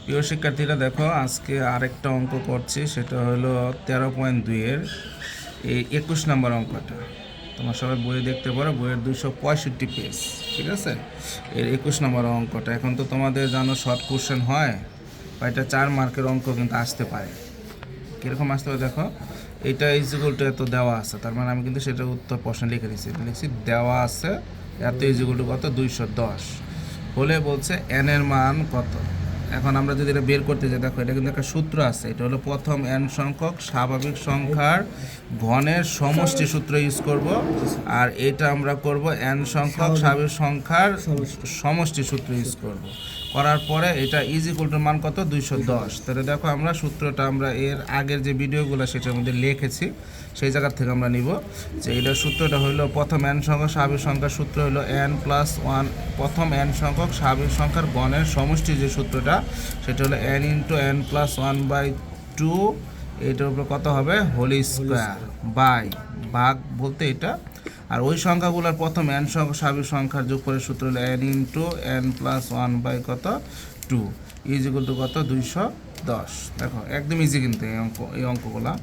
প্রিয় শিক্ষার্থীরা দেখো, আজকে আরেকটা অঙ্ক করছি, সেটা হলো 13.2-এর এই 21 নম্বর অঙ্কটা। তোমার সবাই বই দেখতে পারো, বইয়ের 265 পেজ, ঠিক আছে? এর 21 নম্বর অঙ্কটা। এখন তো তোমাদের জানো শর্ট কোশ্চেন হয়, বা এটা 4 মার্কের অঙ্ক কিন্তু আসতে পারে। কীরকম আসতে পারে দেখো, এটা ইজিকুলটা এত দেওয়া আছে, তার মানে আমি কিন্তু সেটার উত্তর প্রশ্ন লিখে দিচ্ছি, লিখছি দেওয়া আছে এত ইজিকুল টু কত 210 হলে বলছে এন এর মান কত। এখন আমরা যদি এটা বের করতে যাই, দেখো এটা কিন্তু একটা সূত্র আছে, এটা হলো প্রথম এন সংখ্যক স্বাভাবিক সংখ্যার ঘনের সমষ্টি সূত্র ইউজ করব, আর এটা আমরা করব এন সংখ্যক স্বাভাবিক সংখ্যার সমষ্টি সূত্র ইউজ করব। করার পরে এটা ইজিকুল টু মান কত 210। তাহলে দেখো আমরা সূত্রটা আমরা এর আগের যে ভিডিওগুলো সেটার মধ্যে লিখেছি, সেই জায়গার থেকে আমরা নিব যে এটার সূত্রটা হলো প্রথম এন সংখ্যক স্বাভাবিক সংখ্যার সূত্র হলো n+1, প্রথম এন সংখ্যক স্বাভাবিক সংখ্যার গণের সমষ্টি যে সূত্রটা সেটা হলো n×n+1/2, এটার উপরে কত হবে হোল স্কোয়ার বাই ভাগ বলতে এটা। আর ওই সংখ্যাগুলোর প্রথম এন সংখ্যক স্বাভাবিক সংখ্যার যোগফলের সূত্র হলো n×n+1 কত 2 ইজিকুয়াল টু কত 210। দেখো একদম ইজি কিন্তু এই অঙ্কগুলো।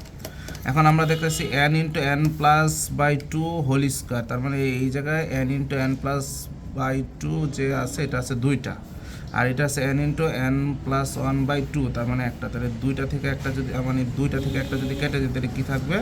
এখন আমরা দেখতেছি n×n+2 হোল স্কোয়ার, তার মানে এই জায়গায় n×n+2 যে আছে এটা আছে দুইটা, আর এটা আছে n×n+1/2, তার মানে একটা। তাহলে দুইটা থেকে একটা যদি যদি কেটে যায় তাহলে কী থাকবে,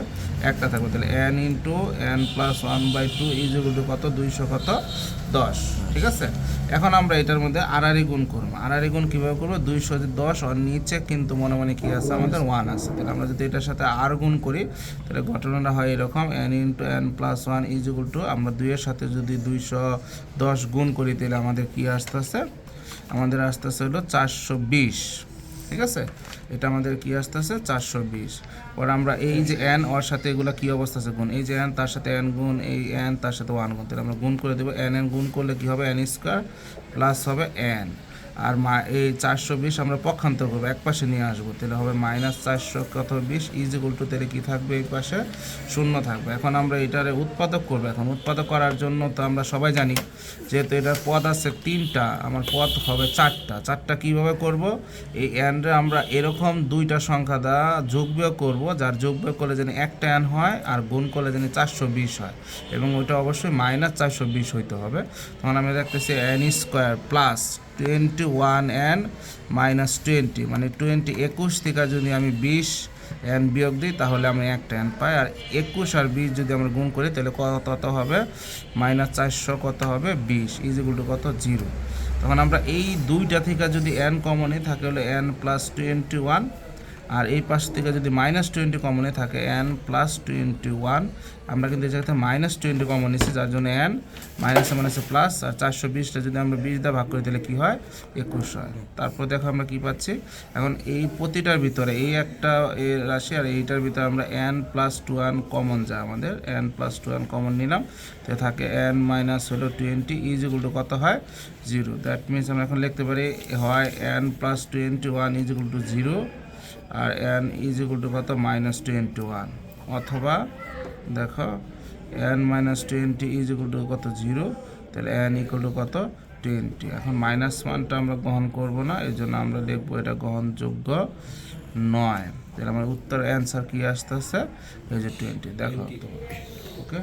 একটা থাকবে। তাহলে n×n+1/2 ইজিকুয়াল টু কত 210, ঠিক আছে? এখন আমরা এটার মধ্যে আড়াআড়ি গুণ করবো। আড়াআড়ি গুণ কীভাবে করবো, 210 ওর নিচে কিন্তু মনে মনে কী আছে আমাদের 1 আছে। তাহলে আমরা যদি এটার সাথে আর গুণ করি তাহলে ঘটনাটা হয় এরকম, n×n+1 ইজিকুয়াল টু আমরা 2-এর সাথে যদি 210 গুণ করি তাহলে আমাদের কী আসতেছে, আমাদের আসতেছে হলো 420, ঠিক আছে? এটা আমাদের কি আসতেছে 420। পর আমরা এই যে n ওর সাথে এগুলো কি অবস্থা আছে গুণ, এই যে n তার সাথে n গুণ, এই n তার সাথে 1 গুণ, তাহলে আমরা গুণ করে দেবো। n গুণ করলে কি হবে n² প্লাস হবে n, আর এই 420 আমরা পক্ষান্তর করবো, এক পাশে নিয়ে আসবো, তাহলে হবে -420 ইজিকুয়াল টু, তাহলে কী থাকবে এই পাশে 0 থাকবে। এখন আমরা এটারে উৎপাদক করবো। এখন উৎপাদক করার জন্য তো আমরা সবাই জানি যেহেতু এটার পদ আছে 3টা, আমার পদ হবে 4টা। কীভাবে করব, এই এনরে আমরা এরকম দুইটা সংখ্যা দ্বারা যোগ বিয়োগ করবো, যার যোগ বিয়োগ করলে যেন একটা এন হয় আর গুণ করলে যেন 420 হয়, এবং ওইটা অবশ্যই -420 হইতে হবে। তখন আমি দেখতেছি n² প্লাস 21n -20, মানে 21 থেকে যদি আমি 20 এন বিয়োগ দিই তাহলে আমি একটা এন পাই, আর 21 আর 20 যদি আমরা গুণ করি তাহলে কত হবে -400 কত হবে 20 ইজিকুয়াল টু কত 0। তখন আমরা এই দুইটা থেকে যদি n কমনে থাকে হলো n+21, আর এই পাশ থেকে যদি -20 কমনে থাকে n+21, আমরা কিন্তু এই জায়গাতে -20 কমন নিচ্ছি, যার জন্য n মাইনাসে প্লাস, আর 420টা যদি আমরা 20 দিয়ে ভাগ করি তাহলে কী হয় 21 হয়। তারপর দেখো আমরা কী পাচ্ছি, এখন এই প্রতিটার ভিতরে এই একটা রাশি আর এইটার ভিতরে আমরা n+1 কমন যায়, আমাদের n+1 কমন নিলাম, তো থাকে n-20 ইজিকুয়াল টু কত হয় 0। দ্যাট মিনস আমরা এখন লিখতে পারি হয় n+21 ইজিকুয়াল টু 0, আর n ইজিকুয়াল টু কত -21, অথবা দেখো n-20 ইজিকুয়াল টু কত 0, তাহলে n ইকুয়াল টু কত 20। এখন -1টা আমরা গ্রহণ করব না, এই জন্য আমরা লিখবো এটা গ্রহণযোগ্য নয়। তাহলে আমার উত্তর অ্যান্সার কি আসতেছে, এই যে 20। দেখো, ওকে।